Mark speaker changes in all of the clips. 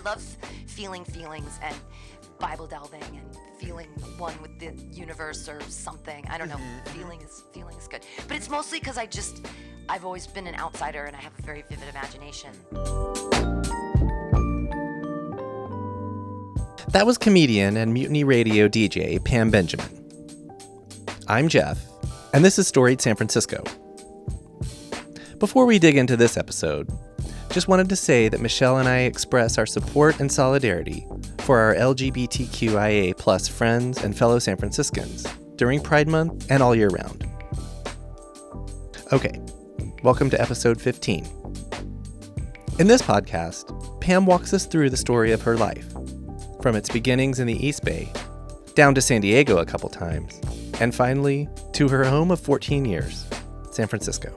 Speaker 1: love feeling feelings and Bible delving and feeling one with the universe or something. I don't know. Feeling is good. But it's mostly because I've always been an outsider and I have a very vivid imagination.
Speaker 2: That was comedian and Mutiny Radio DJ Pam Benjamin. I'm Jeff, and this is Storied San Francisco. Before we dig into this episode, just wanted to say that Michelle and I express our support and solidarity for our LGBTQIA plus friends and fellow San Franciscans during Pride Month and all year round. Okay, welcome to episode 15. In this podcast, Pam walks us through the story of her life, from its beginnings in the East Bay, down to San Diego a couple times, and finally to her home of 14 years, San Francisco.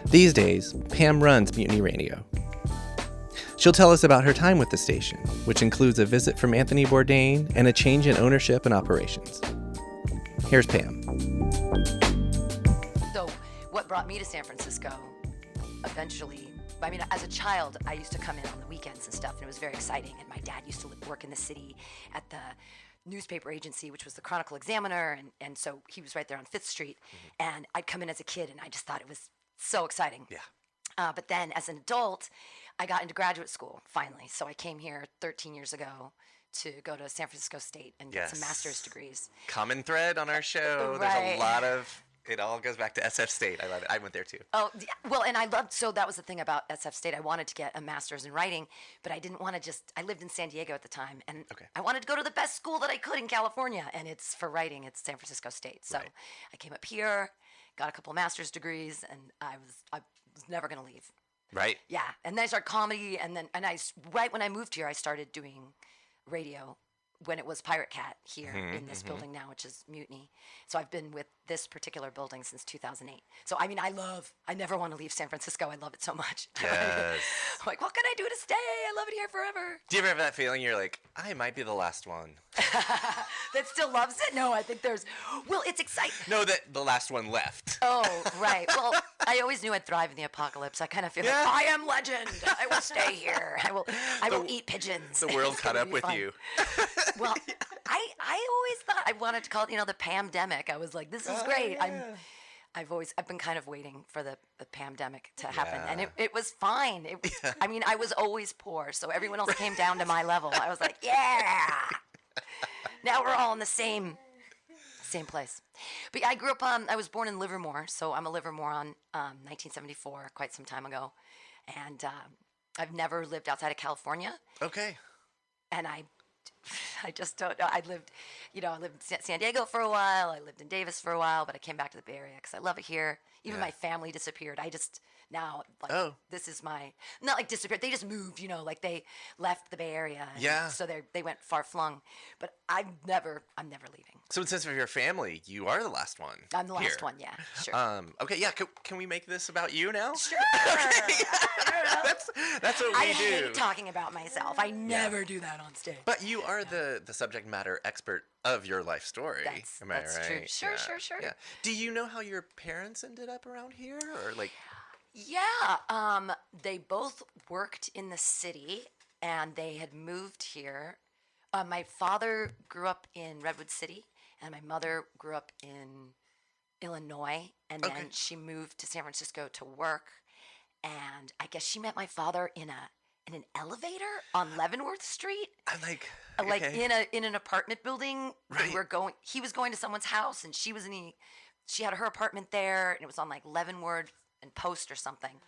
Speaker 2: These days, Pam runs Mutiny Radio. She'll tell us about her time with the station, which includes a visit from Anthony Bourdain and a change in ownership and operations. Here's Pam.
Speaker 1: So, what brought me to San Francisco eventually, I mean, as a child, I used to come in on the weekends and stuff, and it was very exciting. And my dad used to work in the city at the newspaper agency, which was the Chronicle Examiner, and so he was right there on 5th Street. And I'd come in as a kid, and I just thought it was so exciting.
Speaker 2: Yeah.
Speaker 1: But then as an adult, I got into graduate school, finally. So I came here 13 years ago to go to San Francisco State and get some master's degrees.
Speaker 2: Common thread on our show.
Speaker 1: Right.
Speaker 2: There's a lot of, it all goes back to SF State. I love it. I went there too.
Speaker 1: Oh, well, and so that was the thing about SF State. I wanted to get a master's in writing, but I didn't want to I lived in San Diego at the time, and I wanted to go to the best school that I could in California, and it's for writing. It's San Francisco State. So I came up here, got a couple of master's degrees, and I was never going to leave.
Speaker 2: Right.
Speaker 1: Yeah. And then I started comedy, and right when I moved here, I started doing radio when it was Pirate Cat here in this building now, which is Mutiny. So I've been with this particular building since 2008. So, I mean, I never want to leave San Francisco. I love it so much.
Speaker 2: Yes.
Speaker 1: I'm like, what can I do to stay? I love it here forever.
Speaker 2: Do you ever have that feeling you're like, I might be the last one?
Speaker 1: That still loves it? No, I think it's exciting.
Speaker 2: No, that the last one left.
Speaker 1: Oh, right. Well, I always knew I'd thrive in the apocalypse. I kind of feel like, I am legend. I will stay here. I will eat pigeons.
Speaker 2: The world caught up with you.
Speaker 1: Well, I always thought I wanted to call it, the Pamdemic. I was like, this is great.
Speaker 2: Yeah.
Speaker 1: I've been kind of waiting for the Pamdemic to happen, and it was fine. I mean, I was always poor, so everyone else came down to my level. I was like, yeah. Now we're all in the same place. But I grew up. I was born in Livermore, so I'm a Livermorean. 1974, quite some time ago, and I've never lived outside of California.
Speaker 2: Okay.
Speaker 1: And I just don't know. I lived in San Diego for a while. I lived in Davis for a while, but I came back to the Bay Area because I love it here. Even my family disappeared. This is not like disappeared. They just moved, like they left the Bay Area. So they went far flung. But I'm never leaving.
Speaker 2: So in sense of your family, you are the last one.
Speaker 1: I'm the last one, yeah. Sure.
Speaker 2: Okay, yeah. Can we make this about you now?
Speaker 1: Sure.
Speaker 2: Okay. That's what we do.
Speaker 1: I hate talking about myself. I never do that on stage.
Speaker 2: But you are the subject matter expert of your life story. Am I
Speaker 1: that's
Speaker 2: right?
Speaker 1: True. Sure.
Speaker 2: Yeah. Do you know how your parents ended up around here, or like?
Speaker 1: Yeah. They both worked in the city, and they had moved here. My father grew up in Redwood City, and my mother grew up in Illinois, and then she moved to San Francisco to work. And I guess she met my father in an elevator on Leavenworth Street.
Speaker 2: I'm like
Speaker 1: in an apartment building.
Speaker 2: Right.
Speaker 1: He was going to someone's house, and she had her apartment there, and it was on like Leavenworth and Post or something.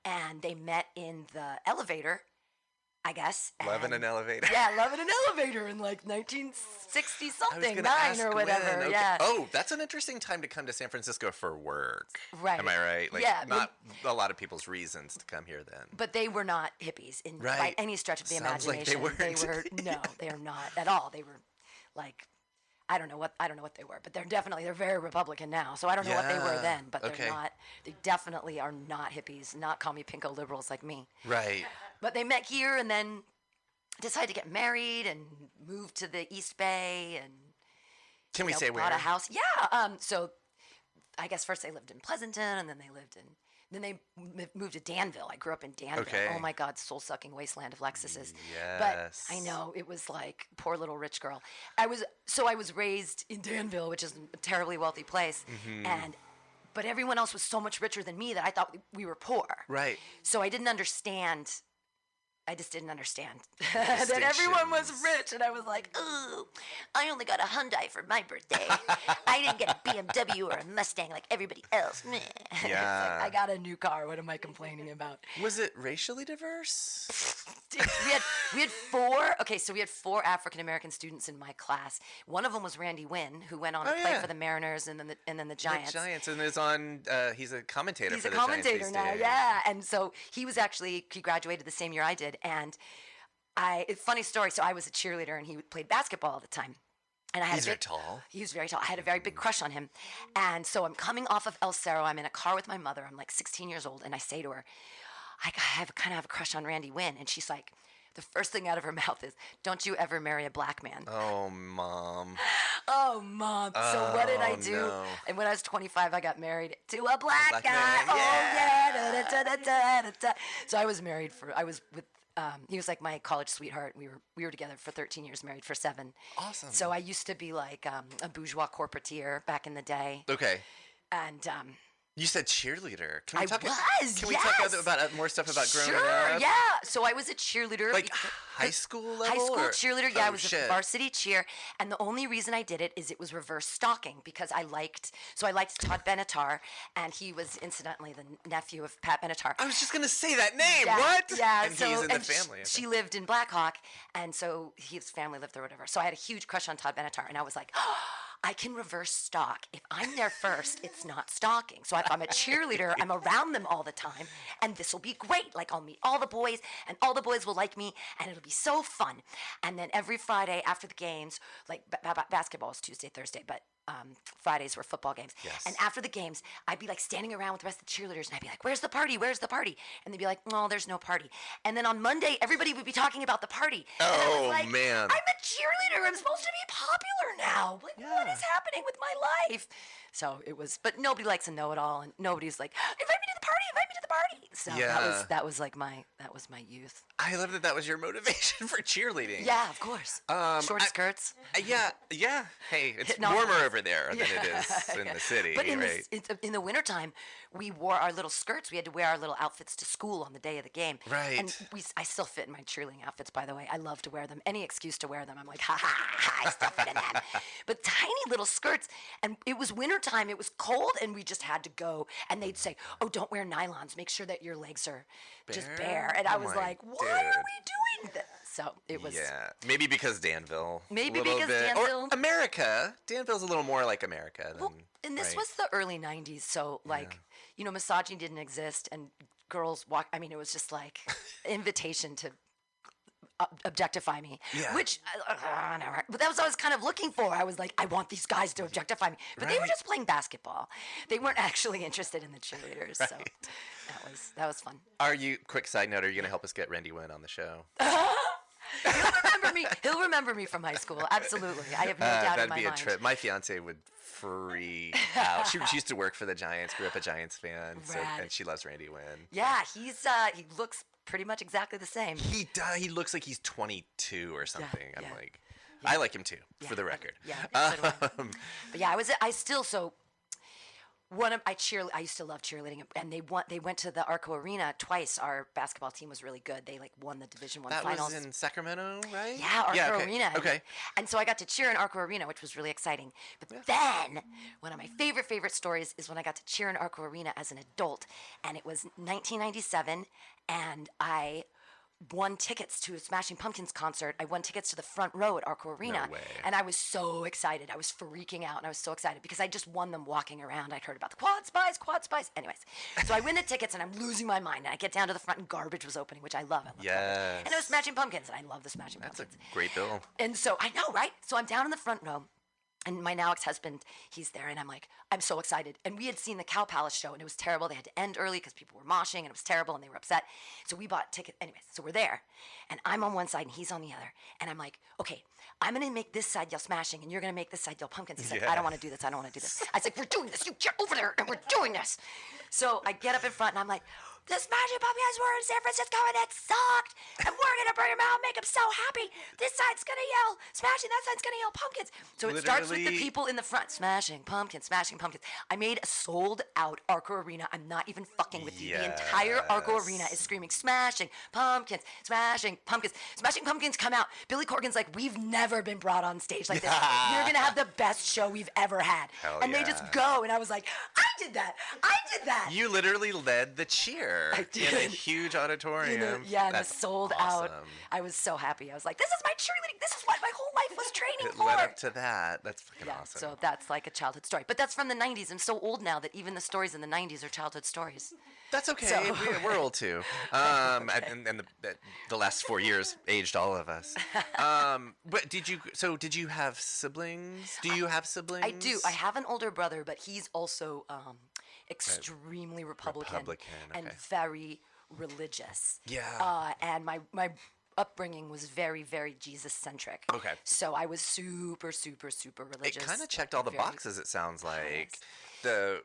Speaker 1: And they met in the elevator, I guess.
Speaker 2: Love in an elevator.
Speaker 1: Yeah, love in an elevator in like 1960 something, 9 or whatever.
Speaker 2: Okay.
Speaker 1: Yeah.
Speaker 2: Oh, that's an interesting time to come to San Francisco for work.
Speaker 1: Right.
Speaker 2: Am I right? Like, not a lot of people's reasons to come here then.
Speaker 1: But they were not hippies by any stretch of the
Speaker 2: Sounds
Speaker 1: imagination.
Speaker 2: like they were.
Speaker 1: No, they are not at all. They were like, I don't know what they were, but they're very Republican now. So I don't know what they were then, but they're not. They definitely are not hippies, not commie pinko liberals like me.
Speaker 2: Right.
Speaker 1: But they met here and then decided to get married and moved to the East Bay and
Speaker 2: Can we say where?
Speaker 1: bought a house. Yeah. So I guess first they lived in Pleasanton and then they lived in then they moved to Danville. I grew up in Danville.
Speaker 2: Okay.
Speaker 1: Oh my God, soul-sucking wasteland of Lexuses.
Speaker 2: Yes.
Speaker 1: But I know it was like poor little rich girl. I was raised in Danville, which is a terribly wealthy place, but everyone else was so much richer than me that I thought we were poor.
Speaker 2: Right.
Speaker 1: So I didn't understand. I just didn't understand that everyone was rich, and I was like, "Ooh, I only got a Hyundai for my birthday. I didn't get a BMW or a Mustang like everybody else." Meh.
Speaker 2: Yeah.
Speaker 1: It's like, I got a new car. What am I complaining about?
Speaker 2: Was it racially diverse?
Speaker 1: Dude, we had four. Okay, so we had 4 African American students in my class. One of them was Randy Wynn, who went on to play for the Mariners and then the Giants.
Speaker 2: The Giants, and is on. He's a commentator.
Speaker 1: He's
Speaker 2: for
Speaker 1: a
Speaker 2: the
Speaker 1: commentator
Speaker 2: Giants
Speaker 1: now, yeah. And so he graduated the same year I did, and funny story. So I was a cheerleader, and he played basketball all the time. And I had
Speaker 2: very tall.
Speaker 1: He was very tall. I had a very big crush on him. And so I'm coming off of El Cerro. I'm in a car with my mother. I'm like 16 years old, and I say to her, I kind of have a crush on Randy Wynn. And she's like, the first thing out of her mouth is, "Don't you ever marry a black man."
Speaker 2: Oh, Mom.
Speaker 1: Oh, Mom. So what did I do?
Speaker 2: No.
Speaker 1: And when I was 25, I got married to a black guy.
Speaker 2: man.
Speaker 1: Oh, yeah. Da, da, da, da, da, da. So I was with, he was like my college sweetheart. We were together for 13 years, married for 7.
Speaker 2: Awesome.
Speaker 1: So I used to be like a bourgeois corporateer back in the day.
Speaker 2: Okay.
Speaker 1: And
Speaker 2: You said cheerleader. Can we
Speaker 1: I
Speaker 2: talk?
Speaker 1: was,
Speaker 2: Can we
Speaker 1: yes.
Speaker 2: talk about more stuff about growing
Speaker 1: Sure,
Speaker 2: up?
Speaker 1: yeah. So I was a cheerleader.
Speaker 2: Like high school level?
Speaker 1: High school
Speaker 2: or?
Speaker 1: cheerleader, yeah.
Speaker 2: Oh,
Speaker 1: I was
Speaker 2: shit.
Speaker 1: a varsity cheer. And the only reason I did it is it was reverse-stalking because I liked Todd Benatar, and he was incidentally the nephew of Pat Benatar.
Speaker 2: I was just going to say that name.
Speaker 1: Yeah,
Speaker 2: What?
Speaker 1: Yeah.
Speaker 2: And he's in the family.
Speaker 1: She lived in Blackhawk, and so his family lived there or whatever. So I had a huge crush on Todd Benatar, and I was like, oh, I can reverse stalk. If I'm there first, it's not stalking. So if I'm a cheerleader, I'm around them all the time, and this will be great. Like I'll meet all the boys, and all the boys will like me, and it'll be so fun. And then every Friday after the games, like basketball is Tuesday, Thursday, but Fridays were football games.
Speaker 2: Yes.
Speaker 1: And after the games, I'd be like standing around with the rest of the cheerleaders, and I'd be like, "Where's the party? Where's the party?" And they'd be like, "Oh, there's no party." And then on Monday, everybody would be talking about the party. And I was like,
Speaker 2: man.
Speaker 1: I'm a cheerleader. I'm supposed to be popular now. Like, what is happening with my life? So it was, but nobody likes a know-it-all, and nobody's like, "Invite me to the party. Invite me to the party." So that was my youth.
Speaker 2: I love that was your motivation for cheerleading.
Speaker 1: Yeah, of course. Short skirts.
Speaker 2: Yeah. Hey, it's warmer over there than it is in the city,
Speaker 1: But
Speaker 2: right?
Speaker 1: in the wintertime, we wore our little skirts. We had to wear our little outfits to school on the day of the game.
Speaker 2: Right.
Speaker 1: And I still fit in my cheerleading outfits, by the way. I love to wear them. Any excuse to wear them, I'm like, ha, ha, ha, I still fit in them. But tiny little skirts. And it was wintertime. It was cold, and we just had to go. And they'd say, "Oh, don't wear nylons. Make sure that your legs are just bare." And I was like, why are we doing this? So it was.
Speaker 2: Yeah, maybe because Danville.
Speaker 1: Maybe
Speaker 2: a little
Speaker 1: because
Speaker 2: bit.
Speaker 1: Danville.
Speaker 2: Or America. Danville's a little more like America. Than,
Speaker 1: and this
Speaker 2: right?
Speaker 1: was the early 90s, so misogyny didn't exist, and girls it was just like invitation to objectify me, which but that was what I was kind of looking for. I was like, I want these guys to objectify me, but they were just playing basketball. They weren't actually interested in the cheerleaders. So that was fun.
Speaker 2: Quick side note, are you going to help us get Randy Wynn on the show?
Speaker 1: He'll remember me from high school. Absolutely. I have no doubt in my mind.
Speaker 2: That'd be a trip. My fiance would freak out. She used to work for the Giants, grew up a Giants fan, and she loves Randy Wynn.
Speaker 1: Yeah, he looks pretty much exactly the same.
Speaker 2: He looks like he's 22 or something. I'm like, I like him too, for the record.
Speaker 1: Yeah, so do I. But yeah, I used to love cheerleading, and they went to the Arco Arena twice. Our basketball team was really good. They won the Division I finals.
Speaker 2: That was in Sacramento, right?
Speaker 1: Yeah, Arco Arena.
Speaker 2: Okay.
Speaker 1: And so I got to cheer in Arco Arena, which was really exciting. But then, one of my favorite stories is when I got to cheer in Arco Arena as an adult, and it was 1997, and I won tickets to a Smashing Pumpkins concert. I won tickets to the front row at Arco Arena.
Speaker 2: No way.
Speaker 1: And I was so excited. I was freaking out, and I was so excited because I just won them walking around. I'd heard about the Quad Spies. Anyways, so I win the tickets, and I'm losing my mind. And I get down to the front, and Garbage was opening, which I love.
Speaker 2: Yes.
Speaker 1: And it was Smashing Pumpkins, and I love the Smashing Pumpkins.
Speaker 2: That's a great bill.
Speaker 1: And so, I know, right? So I'm down in the front row, And my now ex-husband, he's there, and I'm so excited. And we had seen the Cow Palace show, and it was terrible. They had to end early because people were moshing, and it was terrible, and they were upset. So we bought tickets. Anyways, so we're there, and I'm on one side, and he's on the other. And I'm like, okay, I'm going to make this side yell smashing, and you're going to make this side yell pumpkins. He's like, I don't want to do this. I don't want to do this. I was like, we're doing this. You get over there, and we're doing this. So I get up in front, and I'm like, the Smashing Pumpkins were in San Francisco, and it sucked. And we're going to bring them out and make them so happy. This side's going to yell smashing, that side's going to yell pumpkins. So it starts with the people in the front, smashing pumpkins, smashing pumpkins. I made a sold-out Arco Arena. I'm not even fucking with you. The entire Arco Arena is screaming, smashing pumpkins, smashing pumpkins. Smashing pumpkins come out. Billy Corgan's like, we've never been brought on stage like this. You're going to have the best show we've ever had.
Speaker 2: Hell
Speaker 1: and they just go, and I was like, I did that.
Speaker 2: You literally led the cheer.
Speaker 1: I did.
Speaker 2: In a huge auditorium.
Speaker 1: And the sold out. I was so happy. I was like, this is my cheerleading. This is what my whole life was training for.
Speaker 2: It led up to that. That's fucking awesome.
Speaker 1: So that's like a childhood story. But that's from the 90s. I'm so old now that even the stories in the 90s are childhood stories.
Speaker 2: That's okay.
Speaker 1: So.
Speaker 2: We're old too. And the last 4 years aged all of us. But did you have siblings? Do you have siblings?
Speaker 1: I do. I have an older brother, but he's also extremely Republican. And very religious.
Speaker 2: Yeah.
Speaker 1: And my upbringing was very, very Jesus-centric.
Speaker 2: Okay.
Speaker 1: So I was super, super, super religious.
Speaker 2: It kind of checked all the boxes, it sounds like. The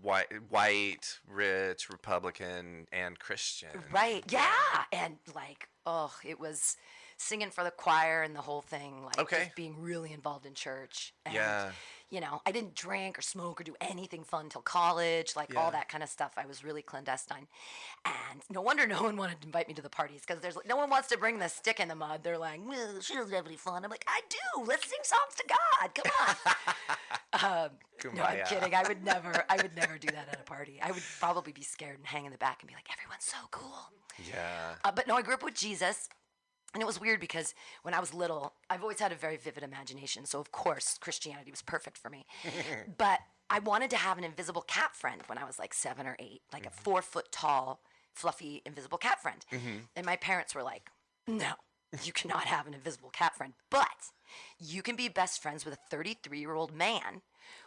Speaker 2: white, rich, Republican, and Christian.
Speaker 1: Right, yeah. And it was singing for the choir and the whole thing. Just being really involved in church. And, I didn't drink or smoke or do anything fun until college, all that kind of stuff. I was really clandestine. And no wonder no one wanted to invite me to the parties because no one wants to bring the stick in the mud. They're like, well, she doesn't have any fun. I'm like, I do. Let's sing songs to God. Come on. No, I'm kidding. I would never do that at a party. I would probably be scared and hang in the back and be like, everyone's so cool.
Speaker 2: Yeah.
Speaker 1: But no, I grew up with Jesus. And it was weird because when I was little, I've always had a very vivid imagination. So, of course, Christianity was perfect for me. But I wanted to have an invisible cat friend when I was 7 or 8, a 4-foot tall, fluffy, invisible cat friend. And my parents were like, no, you cannot have an invisible cat friend. But you can be best friends with a 33-year-old man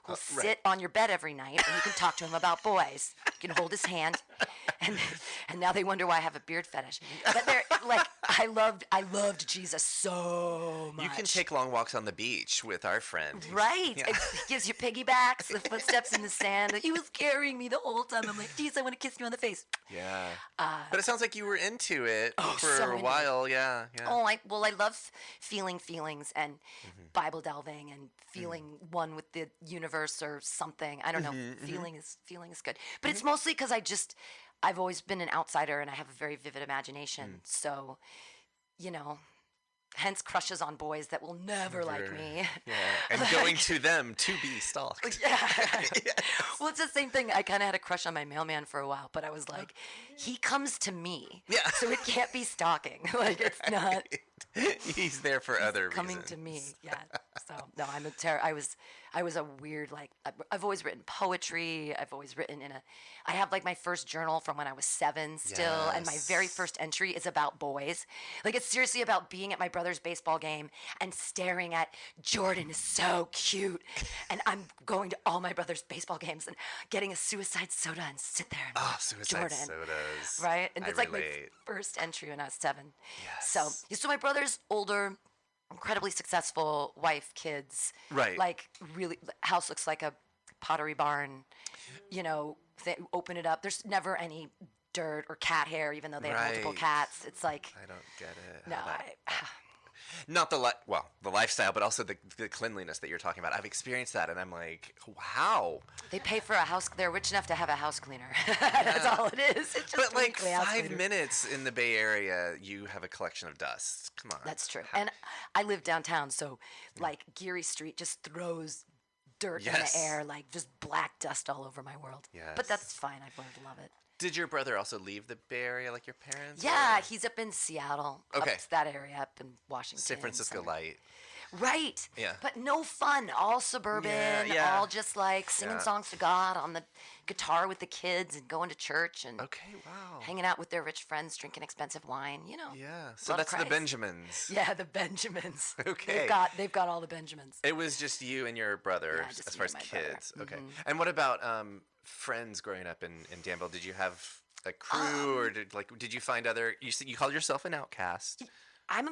Speaker 1: who'll sit on your bed every night, and you can talk to him about boys. You can hold his hand, and now they wonder why I have a beard fetish. But they're I loved Jesus so much.
Speaker 2: You can take long walks on the beach with our friend.
Speaker 1: Right. Yeah. It gives you piggybacks, the footsteps in the sand. He was carrying me the whole time. I'm like, geez, I want to kiss you on the face.
Speaker 2: Yeah. But it sounds like you were into it for
Speaker 1: so
Speaker 2: a while. Yeah.
Speaker 1: I love feeling feelings and Bible delving and feeling one with the universe or something. I don't know. Feeling is good. But it's mostly because I've always been an outsider and I have a very vivid imagination. So, hence crushes on boys that will never like me.
Speaker 2: Yeah. And going to them to be stalked.
Speaker 1: Yeah. Yes. Well, it's the same thing. I kind of had a crush on my mailman for a while, but I was like, he comes to me. Yeah. So it can't be stalking. It's not.
Speaker 2: He's there for other
Speaker 1: coming
Speaker 2: reasons.
Speaker 1: To me. Yeah. So, no, I was a weird, I've always written poetry. I've always written I have my first journal from when I was 7 still. Yes. And my very first entry is about boys. It's seriously about being at my brother's baseball game and staring at Jordan is so cute. And I'm going to all my brother's baseball games and getting a suicide soda and sit there and watch
Speaker 2: suicide
Speaker 1: Jordan.
Speaker 2: Sodas.
Speaker 1: Right? And it's my first entry when I was 7.
Speaker 2: Yes.
Speaker 1: So my brother's older, incredibly successful, wife, kids.
Speaker 2: Right.
Speaker 1: Really, house looks like a pottery barn. They open it up. There's never any dirt or cat hair, even though they have multiple cats. It's I
Speaker 2: don't get it.
Speaker 1: No,
Speaker 2: not the lifestyle, but also the cleanliness that you're talking about. I've experienced that, and I'm like, wow.
Speaker 1: They pay for a house. They're rich enough to have a house cleaner. That's all it is. It's just
Speaker 2: but 5 minutes in the Bay Area, you have a collection of dust. Come on.
Speaker 1: That's true. And I live downtown, so Geary Street just throws dirt in the air, just black dust all over my world.
Speaker 2: Yes.
Speaker 1: But that's fine. I've learned to love it.
Speaker 2: Did your brother also leave the Bay Area like your parents?
Speaker 1: Yeah, he's up in Seattle.
Speaker 2: Okay.
Speaker 1: Up to that area, up in Washington.
Speaker 2: San Francisco Light.
Speaker 1: Right.
Speaker 2: Yeah.
Speaker 1: But no fun. All suburban.
Speaker 2: Yeah.
Speaker 1: All just like singing songs to God on the guitar with the kids and going to church and hanging out with their rich friends, drinking expensive wine. You know.
Speaker 2: Yeah. So that's the Benjamins.
Speaker 1: Yeah, the Benjamins.
Speaker 2: Okay.
Speaker 1: They've got all the Benjamins.
Speaker 2: It was just you and your brother as far as kids. Brother. Okay. Mm-hmm. And what about friends growing up in Danville? Did you have a crew, or did you find other? You called yourself an outcast.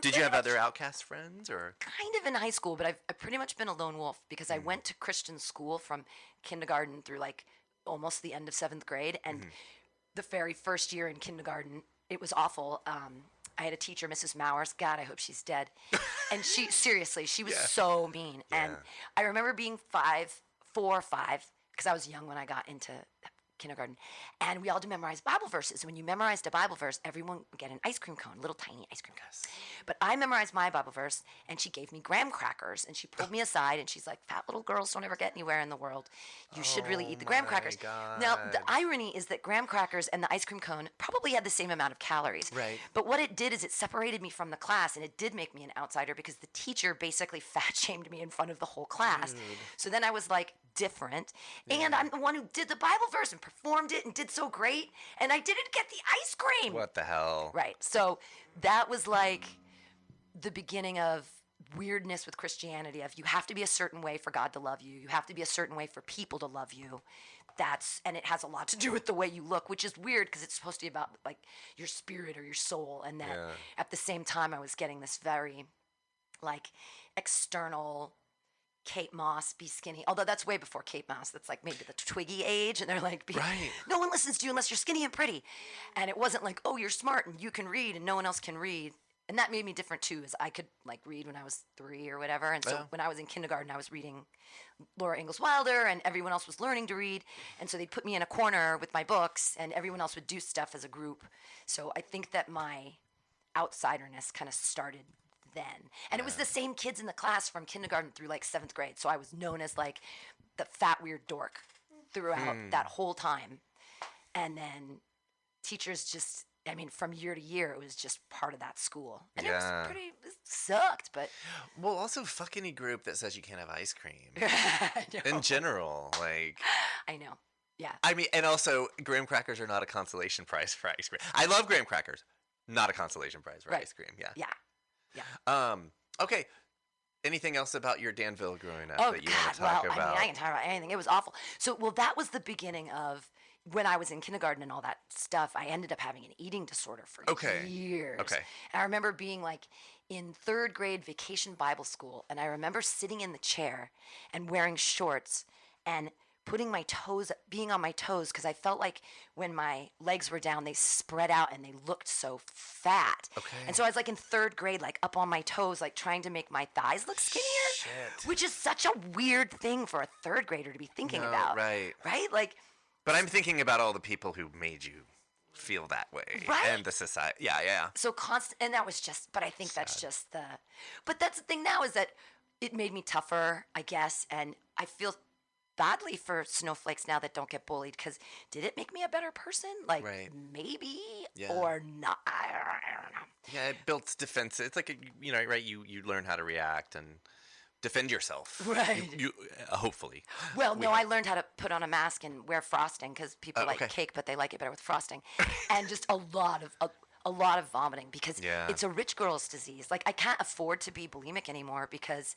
Speaker 2: Did you have other outcast friends, or
Speaker 1: kind of in high school? But I've pretty much been a lone wolf because I went to Christian school from kindergarten through like almost the end of 7th grade, and the very first year in kindergarten, it was awful. I had a teacher, Mrs. Mowers. God, I hope she's dead. And she was so mean. Yeah. And I remember being 4 or 5, because I was young when I got into kindergarten, and we all had to memorize Bible verses. When you memorized a Bible verse, everyone would get an ice cream cone, little tiny ice cream cones. But I memorized my Bible verse, and she gave me graham crackers, and she pulled me aside, and she's like, "Fat little girls don't ever get anywhere in the world. You should really eat the graham crackers."
Speaker 2: God.
Speaker 1: Now, the irony is that graham crackers and the ice cream cone probably had the same amount of calories.
Speaker 2: Right.
Speaker 1: But what it did is it separated me from the class, and it did make me an outsider because the teacher basically fat-shamed me in front of the whole class. Dude. So then I was like, different, and I'm the one who did the Bible verse and performed it and did so great, and I didn't get the ice cream.
Speaker 2: What the hell?
Speaker 1: Right. So that was like the beginning of weirdness with Christianity, of you have to be a certain way for God to love you. You have to be a certain way for people to love you. And it has a lot to do with the way you look, which is weird because it's supposed to be about like your spirit or your soul, and that at the same time I was getting this very like external Kate Moss, be skinny. Although that's way before Kate Moss. That's like maybe the Twiggy age. And they're like, no one listens to you unless you're skinny and pretty. And it wasn't like, oh, you're smart and you can read and no one else can read. And that made me different too, is I could like read when I was 3 or whatever. And so when I was in kindergarten, I was reading Laura Ingalls Wilder and everyone else was learning to read. And so they'd put me in a corner with my books and everyone else would do stuff as a group. So I think that my outsiderness kind of started then. And it was the same kids in the class from kindergarten through like 7th grade. So I was known as like the fat weird dork throughout that whole time. And then teachers just, I mean, from year to year, it was just part of that school. And it sucked, but.
Speaker 2: Well, also fuck any group that says you can't have ice cream. In general, like.
Speaker 1: I know. Yeah.
Speaker 2: I mean, and also graham crackers are not a consolation prize for ice cream. I love graham crackers. Not a consolation prize for ice cream. Yeah.
Speaker 1: Yeah.
Speaker 2: Yeah. Okay. Anything else about your Danville growing up that you want to talk about?
Speaker 1: I mean, I can talk about anything. It was awful. So, that was the beginning of when I was in kindergarten and all that stuff. I ended up having an eating disorder for years. Okay. And I remember being like in 3rd grade vacation Bible school, and I remember sitting in the chair and wearing shorts and being on my toes, because I felt like when my legs were down, they spread out and they looked so fat. Okay. And so I was like in 3rd grade, like up on my toes, like trying to make my thighs look skinnier, which is such a weird thing for a 3rd grader to be thinking about. Right. Right? Like.
Speaker 2: But I'm thinking about all the people who made you feel that way.
Speaker 1: Right.
Speaker 2: And the society. Yeah.
Speaker 1: So and that was just, but I think that's just but that's the thing now, is that it made me tougher, I guess. And I feel badly for snowflakes now that don't get bullied, because did it make me a better person? Like, maybe or not. I don't know.
Speaker 2: Yeah, it built defense. It's like, you learn how to react and defend yourself.
Speaker 1: Right.
Speaker 2: You hopefully.
Speaker 1: Well, no, I learned how to put on a mask and wear frosting, because people like cake, but they like it better with frosting. And just a lot of vomiting, because it's a rich girl's disease. Like, I can't afford to be bulimic anymore because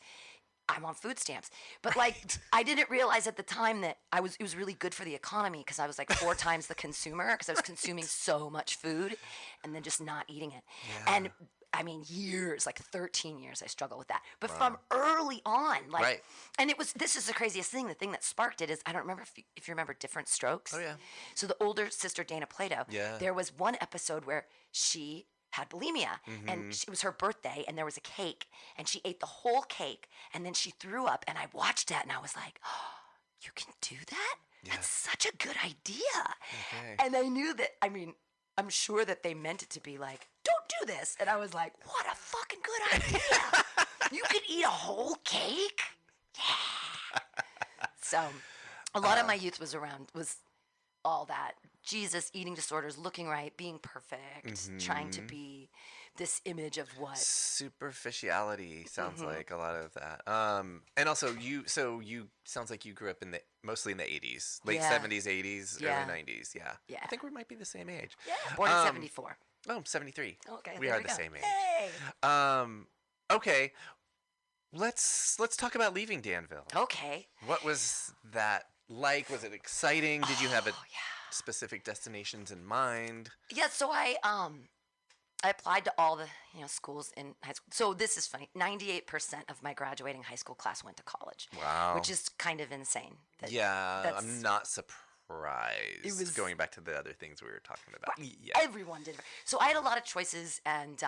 Speaker 1: I'm on food stamps. But like, I didn't realize at the time that it was really good for the economy, because I was like 4 times the consumer, because I was consuming so much food and then just not eating it. Yeah. And I mean, years, like 13 years, I struggled with that. But from early on, like, and this is the craziest thing. The thing that sparked it is, I don't remember if you remember Different Strokes. Oh, yeah. So the older sister, Dana Plato, there was one episode where she had bulimia, and it was her birthday, and there was a cake, and she ate the whole cake, and then she threw up, and I watched that, and I was like, oh, you can do that? Yeah. That's such a good idea. Okay. And I knew that, I mean, I'm sure that they meant it to be like, don't do this. And I was like, what a fucking good idea. You could eat a whole cake? Yeah. So a lot of my youth was all that. Jesus, eating disorders, looking right, being perfect, trying to be this image of what
Speaker 2: superficiality sounds like a lot of that. And also you sounds like you grew up mostly in the 80s, late 70s, 80s, early 90s. Yeah. I think we might be the same age.
Speaker 1: Yeah. Born in 74.
Speaker 2: Oh, 73.
Speaker 1: Okay.
Speaker 2: We are the same age.
Speaker 1: Hey.
Speaker 2: Okay. Let's talk about leaving Danville.
Speaker 1: Okay.
Speaker 2: What was that like? Was it exciting? Did you have specific destinations in mind?
Speaker 1: Yeah, so I applied to all the schools in high school. So this is funny. 98% of my graduating high school class went to college.
Speaker 2: Wow.
Speaker 1: Which is kind of insane.
Speaker 2: I'm not surprised. It was going back to the other things we were talking about.
Speaker 1: Right. Yeah. Everyone did. So I had a lot of choices, and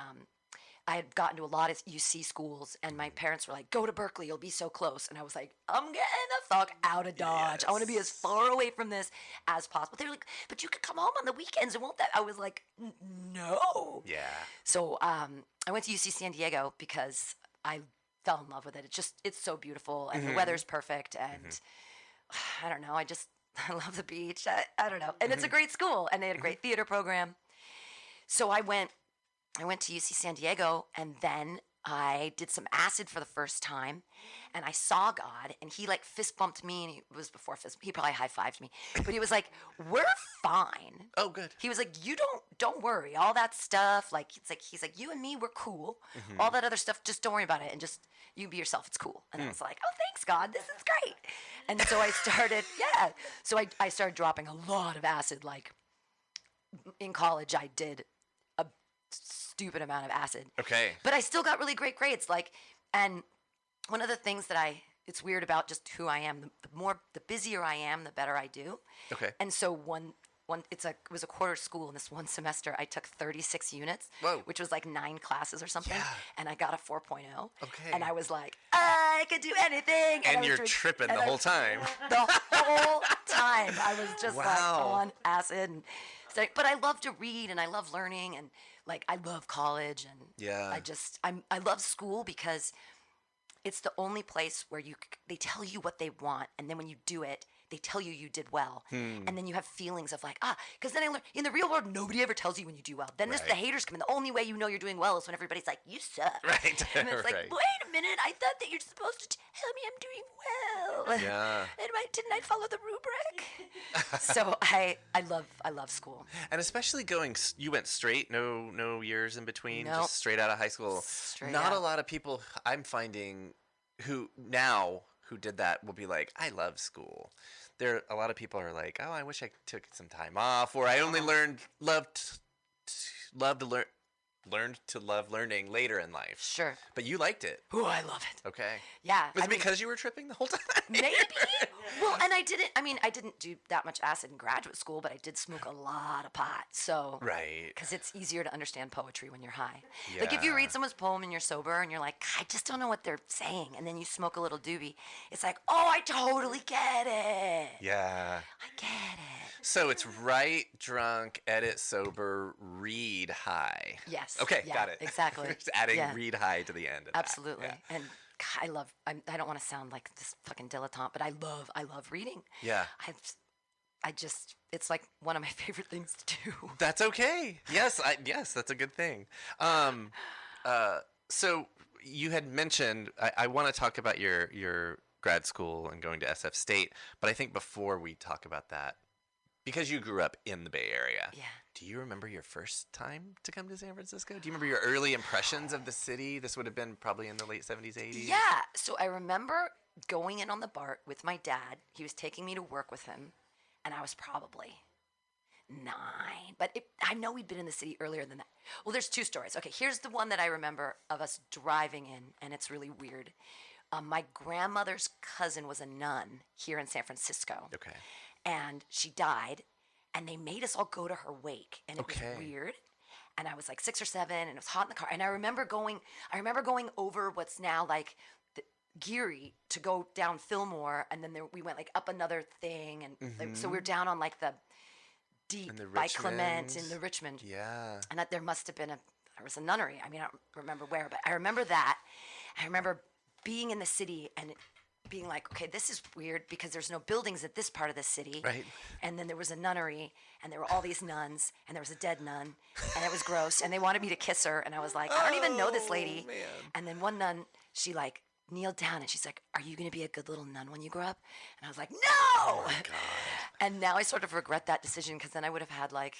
Speaker 1: I had gotten to a lot of UC schools, and my parents were like, go to Berkeley, you'll be so close. And I was like, I'm getting the fuck out of Dodge. I want to be as far away from this as possible. They were like, but you could come home on the weekends and won't that? I was like, no.
Speaker 2: Yeah.
Speaker 1: So I went to UC San Diego because I fell in love with it. It's so beautiful, and the weather's perfect, and I don't know, I love the beach. I don't know. And it's a great school, and they had a great theater program. So I went to UC San Diego, and then I did some acid for the first time, and I saw God, and he like fist bumped me, and he probably high-fived me, but he was like, we're fine.
Speaker 2: Oh, good.
Speaker 1: He was like, you don't worry, all that stuff, like, he's like, you and me, we're cool. All that other stuff, just don't worry about it, and just, you be yourself, it's cool. And I was like, oh, thanks, God, this is great. And so I started, I started dropping a lot of acid, like, in college, I did stupid amount of acid.
Speaker 2: Okay.
Speaker 1: But I still got really great grades. And one of the things that it's weird about just who I am, the busier I am, the better I do.
Speaker 2: Okay.
Speaker 1: And so it was a quarter school, and this one semester I took 36 units, which was like 9 classes or something, and I got a 4.0.
Speaker 2: Okay.
Speaker 1: And I was like, I could do anything.
Speaker 2: And you're tripping the whole time.
Speaker 1: The whole time. I was just like on acid. But I love to read, and I love learning, and like I love college, and I love school because it's the only place where they tell you what they want, and then when you do it, they tell you did well, and then you have feelings of like because then I learned in the real world nobody ever tells you when you do well. Then the haters come in. The only way you know you're doing well is when everybody's like, you suck.
Speaker 2: Right.
Speaker 1: And it's like, wait a minute, I thought that you're supposed to tell me I'm doing well.
Speaker 2: Yeah.
Speaker 1: And didn't I follow the rubric? So I love school. And
Speaker 2: especially you went straight, no years in between,
Speaker 1: nope.
Speaker 2: Just straight out of high school. Not a lot of people I'm finding who did that will be like, I love school. A lot of people are like, oh, I wish I took some time off, or I only learned to love learning later in life.
Speaker 1: Sure.
Speaker 2: But you liked it.
Speaker 1: Oh, I love it.
Speaker 2: Okay.
Speaker 1: Yeah.
Speaker 2: Was it because you were tripping the whole time?
Speaker 1: Maybe. Well, and I didn't do that much acid in graduate school, but I did smoke a lot of pot. So.
Speaker 2: Right.
Speaker 1: Because it's easier to understand poetry when you're high.
Speaker 2: Yeah.
Speaker 1: Like if you read someone's poem and you're sober and you're like, I just don't know what they're saying, and then you smoke a little doobie, it's like, oh, I totally get it.
Speaker 2: Yeah.
Speaker 1: I get it.
Speaker 2: So it's write drunk, edit sober, read high.
Speaker 1: Yes.
Speaker 2: Okay,
Speaker 1: yeah,
Speaker 2: got it.
Speaker 1: Exactly.
Speaker 2: Just adding read high to the end of
Speaker 1: absolutely.
Speaker 2: that. Yeah.
Speaker 1: And I don't want to sound like this fucking dilettante, but I love reading.
Speaker 2: Yeah.
Speaker 1: It's like one of my favorite things to do.
Speaker 2: That's okay. Yes, that's a good thing. So you had mentioned, I want to talk about your grad school and going to SF State, but I think before we talk about that, because you grew up in the Bay Area.
Speaker 1: Yeah.
Speaker 2: Do you remember your first time to come to San Francisco? Do you remember your early impressions of the city? This would have been probably in the late 70s, 80s.
Speaker 1: Yeah. So I remember going in on the BART with my dad. He was taking me to work with him, and I was probably 9. But I know we'd been in the city earlier than that. Well, there's 2 stories. Okay, here's the one that I remember of us driving in, and it's really weird. My grandmother's cousin was a nun here in San Francisco.
Speaker 2: Okay.
Speaker 1: And she died, and they made us all go to her wake, and it was weird. And I was like 6 or 7, and it was hot in the car. And I remember going over what's now like the Geary to go down Fillmore, and then we went like up another thing, and so we were down on like the deep by Clement in the Richmond.
Speaker 2: Yeah.
Speaker 1: And there must have been there was a nunnery. I mean, I don't remember where, but I remember that. I remember being in the city, and being like, okay, this is weird because there's no buildings at this part of the city.
Speaker 2: Right.
Speaker 1: And then there was a nunnery, and there were all these nuns, and there was a dead nun, and it was gross. And they wanted me to kiss her, and I was like, I don't even know this lady.
Speaker 2: Man.
Speaker 1: And then one nun, she like kneeled down, and she's like, are you going to be a good little nun when you grow up? And I was like, no!
Speaker 2: Oh my God.
Speaker 1: And now I sort of regret that decision because then I would have had like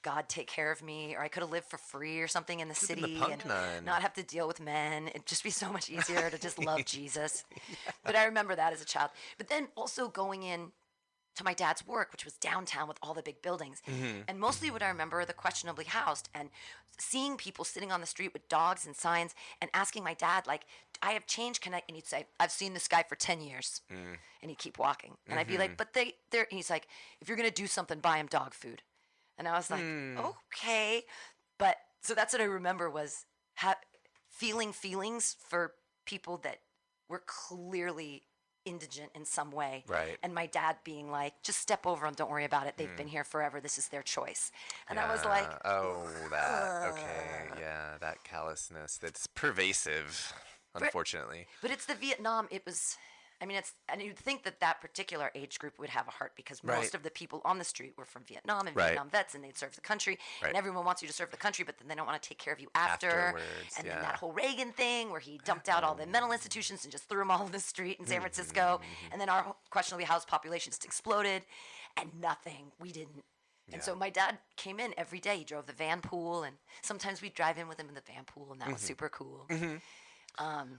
Speaker 1: God take care of me, or I could have lived for free or something in the city and not have to deal with men. It'd just be so much easier to just love Jesus. Yeah. But I remember that as a child. But then also going in to my dad's work, which was downtown with all the big buildings. Mm-hmm. And mostly what I remember are the questionably housed and seeing people sitting on the street with dogs and signs and asking my dad, like, I have changed, and he'd say, I've seen this guy for 10 years. Mm. And he'd keep walking. And I'd be like, but they're, and he's like, if you're going to do something, buy him dog food. And I was like, okay. But so that's what I remember was feeling feelings for people that were clearly indigent in some way.
Speaker 2: Right.
Speaker 1: And my dad being like, just step over them. Don't worry about it. They've been here forever. This is their choice. And I was like,
Speaker 2: that callousness that's pervasive, unfortunately.
Speaker 1: But it's the Vietnam. It was... I mean, and you'd think that particular age group would have a heart because most of the people on the street were from Vietnam and Vietnam vets, and they'd serve the country. Right. And everyone wants you to serve the country, but then they don't want to take care of you afterwards. And then that whole Reagan thing where he dumped out all the mental institutions and just threw them all in the street in San Francisco. And then our questionably housed population just exploded, and nothing. We didn't. And so my dad came in every day. He drove the van pool, and sometimes we'd drive in with him in the van pool, and that was super cool. Mm-hmm.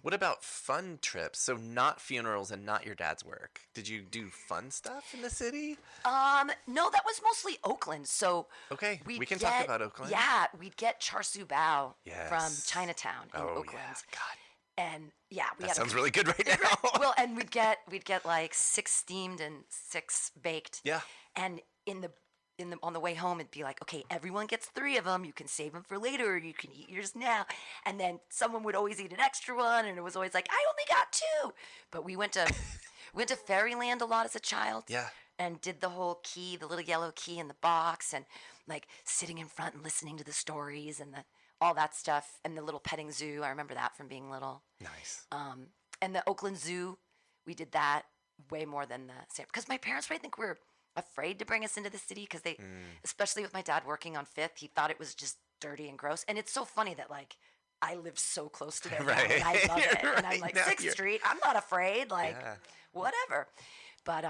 Speaker 2: What about fun trips? So not funerals and not your dad's work. Did you do fun stuff in the city?
Speaker 1: No, that was mostly Oakland. So
Speaker 2: okay, we can talk about Oakland.
Speaker 1: Yeah, we'd get char siu bao from Chinatown in Oakland.
Speaker 2: Yeah. God.
Speaker 1: And yeah,
Speaker 2: that sounds really good right now.
Speaker 1: Well, and we'd get like 6 steamed and 6 baked.
Speaker 2: Yeah.
Speaker 1: And on the way home, it'd be like, okay, everyone gets 3 of them. You can save them for later, or you can eat yours now. And then someone would always eat an extra one, and it was always like, I only got 2. But we went to Fairyland a lot as a child.
Speaker 2: Yeah.
Speaker 1: And did the whole key, the little yellow key in the box, and like sitting in front and listening to the stories and all that stuff, and the little petting zoo. I remember that from being little.
Speaker 2: Nice.
Speaker 1: And the Oakland Zoo, we did that way more than because my parents, I think, were afraid to bring us into the city because they, especially with my dad working on 5th, he thought it was just dirty and gross. And it's so funny that like I live so close to there now, and I love it. And I'm like, 6th Street, I'm not afraid, like whatever. But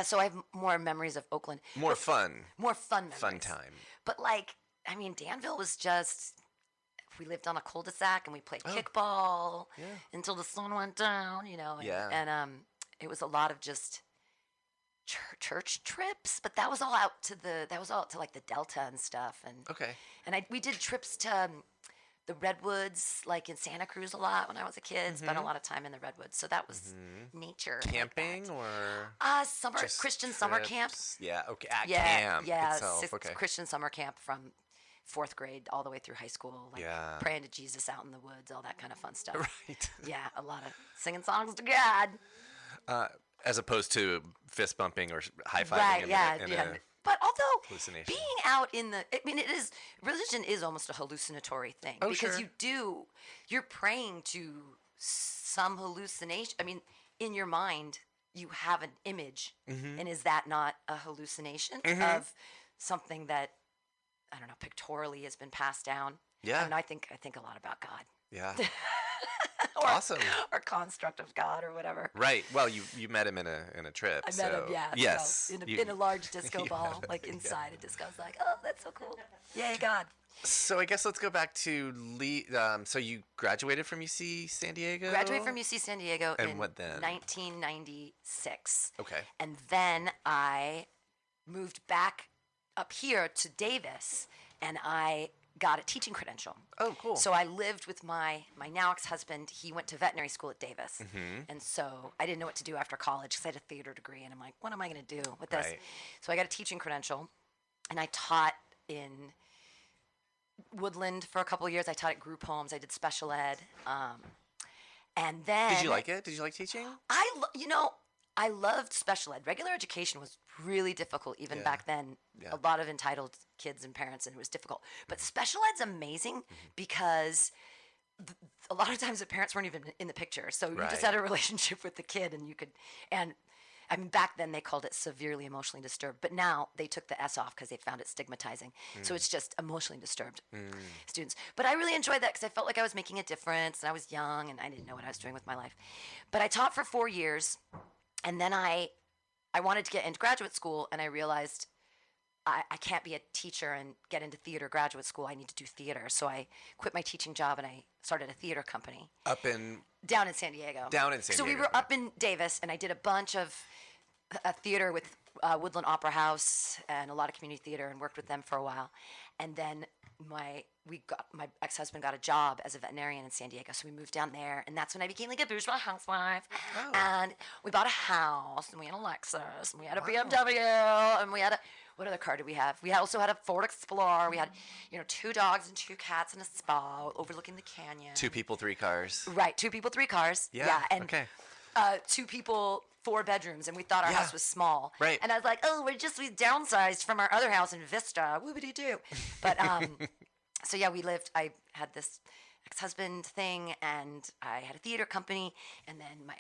Speaker 1: so I have more memories of Oakland.
Speaker 2: More fun memories.
Speaker 1: Fun time. But like, I mean, Danville was just, we lived on a cul-de-sac and we played kickball until the sun went down, and it was a lot of just church trips, but that was all out to like the Delta and stuff, and we did trips to the Redwoods, like in Santa Cruz a lot when I was a kid. Spent a lot of time in the Redwoods, so that was nature.
Speaker 2: Camping or
Speaker 1: summer Christian trips. Summer camp.
Speaker 2: Yeah, okay, camp itself.
Speaker 1: Christian summer camp from 4th grade all the way through high school, like praying to Jesus out in the woods, all that kind of fun stuff.
Speaker 2: Right.
Speaker 1: Yeah, a lot of singing songs to God.
Speaker 2: As opposed to fist bumping or high fiving.
Speaker 1: Right, but although being out religion is almost a hallucinatory thing because you're praying to some hallucination. I mean, in your mind, you have an image, and is that not a hallucination of something that, I don't know, pictorially has been passed down? Yeah. I mean, I think a lot about God.
Speaker 2: Yeah.
Speaker 1: Awesome. Or construct of God or whatever.
Speaker 2: Right. Well, you met him in a trip.
Speaker 1: I met him, yeah.
Speaker 2: Yes.
Speaker 1: So in a large disco ball, like inside a disco. I was like, oh, that's so cool. Yay, God.
Speaker 2: So I guess let's go back to so you graduated from UC San Diego?
Speaker 1: Graduated from UC San Diego in
Speaker 2: what then?
Speaker 1: 1996.
Speaker 2: Okay.
Speaker 1: And then I moved back up here to Davis, and I got a teaching credential.
Speaker 2: Oh, cool.
Speaker 1: So I lived with my now ex-husband. He went to veterinary school at Davis. And so I didn't know what to do after college because I had a theater degree. And I'm like, what am I going to do with this? Right. So I got a teaching credential, and I taught in Woodland for a couple of years. I taught at group homes. I did special ed. And then...
Speaker 2: Did you like it? Did you like teaching?
Speaker 1: I loved special ed. Regular education was really difficult even back then. Yeah. A lot of entitled kids and parents, and it was difficult. But special ed's amazing because a lot of times the parents weren't even in the picture. So you
Speaker 2: Right.
Speaker 1: just had a relationship with the kid and I mean, back then they called it severely emotionally disturbed, but now they took the S off because they found it stigmatizing. So it's just emotionally disturbed students. But I really enjoyed that because I felt like I was making a difference and I was young and I didn't know what I was doing with my life. But I taught for 4 years and then I wanted to get into graduate school and I realized I can't be a teacher and get into theater graduate school. I need to do theater. So I quit my teaching job and I started a theater company. Down in San Diego. So we were up in Davis and I did a bunch of theater with Woodland Opera House and a lot of community theater and worked with them for a while. And then my ex-husband got a job as a veterinarian in San Diego. So we moved down there and that's when I became like a bourgeois housewife. Oh. And we bought a house and we had a Lexus and we had a BMW and we had a... What other car did we have? We also had a Ford Explorer. We had, 2 dogs and 2 cats and a spa overlooking the canyon.
Speaker 2: 2 people, 3 cars.
Speaker 1: Right, 2 people, 3 cars.
Speaker 2: Yeah.
Speaker 1: And
Speaker 2: okay.
Speaker 1: 2 people, 4 bedrooms, and we thought our house was small.
Speaker 2: Right.
Speaker 1: And I was like, we downsized from our other house in Vista. Whoopity-doo. But so yeah, I had this ex-husband thing, and I had a theater company, and then my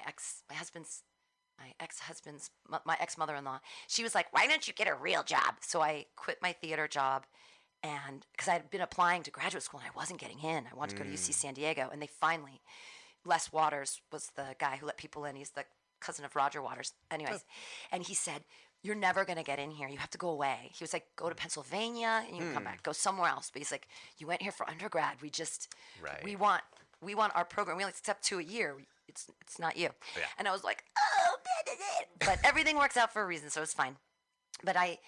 Speaker 1: ex-mother-in-law, she was like, why don't you get a real job? So I quit my theater job and because I had been applying to graduate school and I wasn't getting in. I wanted to go to UC San Diego and they finally, Les Waters was the guy who let people in. He's the cousin of Roger Waters. Anyways, and he said, you're never going to get in here. You have to go away. He was like, go to Pennsylvania and you can come back. Go somewhere else. But he's like, you went here for undergrad. We want our program. We only accept 2 a year. It's not you. Yeah. And I was like, but everything works out for a reason, so it's fine. But I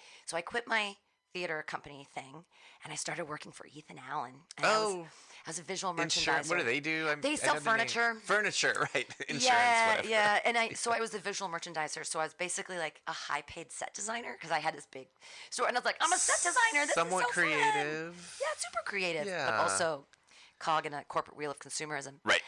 Speaker 1: quit my theater company thing, and I started working for Ethan Allen. And I was a visual merchandiser.
Speaker 2: What do they do?
Speaker 1: They sell furniture.
Speaker 2: Furniture, right? Insurance, whatever.
Speaker 1: Yeah. And I was a visual merchandiser, so I was basically like a high-paid set designer because I had this big store, and I was like, I'm a set designer. This
Speaker 2: somewhat
Speaker 1: is so
Speaker 2: creative.
Speaker 1: Fun. Yeah, super creative, but also cog in a corporate wheel of consumerism.
Speaker 2: Right.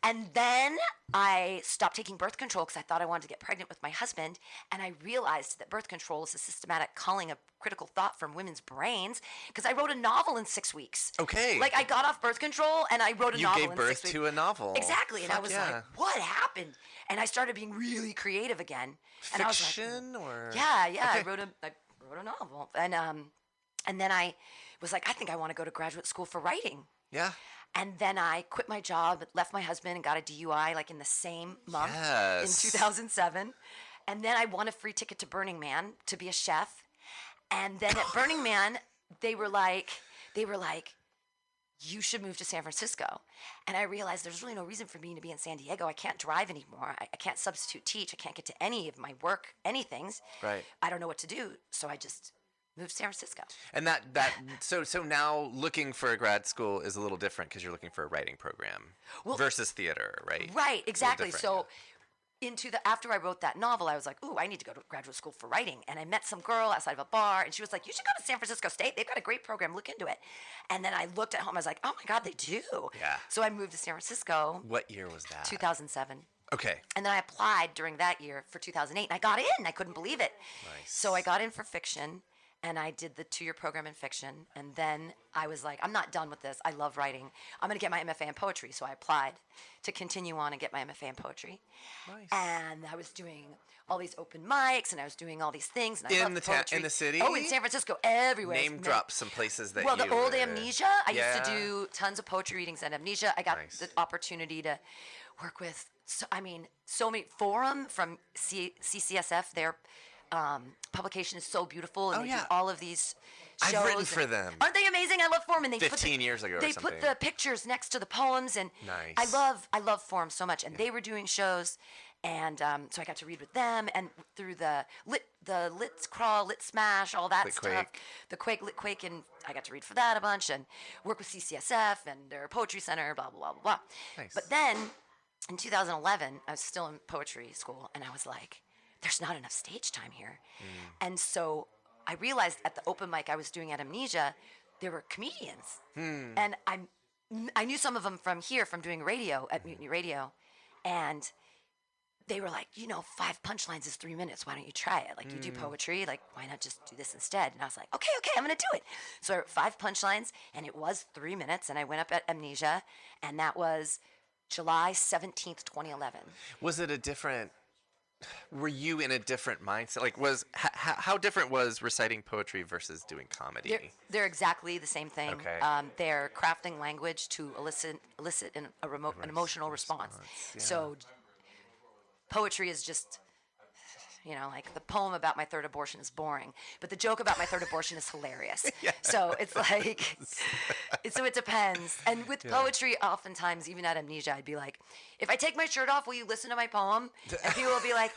Speaker 1: And then I stopped taking birth control because I thought I wanted to get pregnant with my husband. And I realized that birth control is a systematic culling of critical thought from women's brains because I wrote a novel in 6 weeks.
Speaker 2: Okay.
Speaker 1: Like I got off birth control and I wrote a novel in 6 weeks. You gave birth
Speaker 2: to a novel.
Speaker 1: Exactly. And I was like, what happened? And I started being really creative again. And
Speaker 2: Fiction or?
Speaker 1: Yeah. Okay. I wrote a novel. And then I was like, I think I want to go to graduate school for writing.
Speaker 2: Yeah.
Speaker 1: And then I quit my job, left my husband, and got a DUI like in the same month in 2007. And then I won a free ticket to Burning Man to be a chef. And then at Burning Man, they were like, you should move to San Francisco. And I realized there's really no reason for me to be in San Diego. I can't drive anymore. I can't substitute teach. I can't get to any of my work, anythings.
Speaker 2: Right.
Speaker 1: I don't know what to do. So I just moved to San Francisco.
Speaker 2: And so now looking for a grad school is a little different because you're looking for a writing program versus theater, right?
Speaker 1: Right, exactly. So after I wrote that novel, I was like, ooh, I need to go to graduate school for writing. And I met some girl outside of a bar, and she was like, you should go to San Francisco State. They've got a great program. Look into it. And then I looked at home. I was like, oh, my God, they do.
Speaker 2: Yeah.
Speaker 1: So I moved to San Francisco.
Speaker 2: What year was that?
Speaker 1: 2007.
Speaker 2: Okay.
Speaker 1: And then I applied during that year for 2008, and I got in. I couldn't believe it.
Speaker 2: Nice.
Speaker 1: So I got in for fiction. And I did the 2-year program in fiction. And then I was like, I'm not done with this. I love writing. I'm going to get my MFA in poetry. So I applied to continue on and get my MFA in poetry.
Speaker 2: Nice.
Speaker 1: And I was doing all these open mics, and I was doing all these things. And I loved poetry.
Speaker 2: In the city?
Speaker 1: Oh, in San Francisco, everywhere.
Speaker 2: Name drop some places that
Speaker 1: the old Amnesia. I used to do tons of poetry readings at Amnesia. I got the opportunity to work with, so many. Forum from CCSF, their publication is so beautiful, and they do all of these shows.
Speaker 2: I've written for them.
Speaker 1: Aren't they amazing? I love Forum, and they
Speaker 2: 15 years ago.
Speaker 1: They put the pictures next to the poems, and
Speaker 2: nice.
Speaker 1: I love Forum so much. And they were doing shows, and so I got to read with them, and through the Lit Crawl, Lit Smash, all that stuff. The Lit Quake, and I got to read for that a bunch, and work with CCSF and their poetry center, blah blah blah blah.
Speaker 2: Nice.
Speaker 1: But then in 2011, I was still in poetry school, and I was like, there's not enough stage time here. And so I realized at the open mic I was doing at Amnesia, there were comedians. And I knew some of them from here, from doing radio at Mutiny Radio. And they were like, 5 punchlines is 3 minutes. Why don't you try it? Like, you do poetry. Like, why not just do this instead? And I was like, okay, I'm going to do it. So I wrote 5 punchlines, and it was 3 minutes. And I went up at Amnesia, and that was July 17th, 2011.
Speaker 2: Was it a different... Were you in a different mindset? Like, how different was reciting poetry versus doing comedy?
Speaker 1: They're exactly the same thing.
Speaker 2: Okay.
Speaker 1: They're crafting language to elicit an emotional response.
Speaker 2: Yeah.
Speaker 1: So poetry is just, like the poem about my third abortion is boring, but the joke about my third abortion is hilarious. Yeah. So it's like, so it depends. And with poetry, oftentimes, even at Amnesia, I'd be like, if I take my shirt off, will you listen to my poem? And people will be like,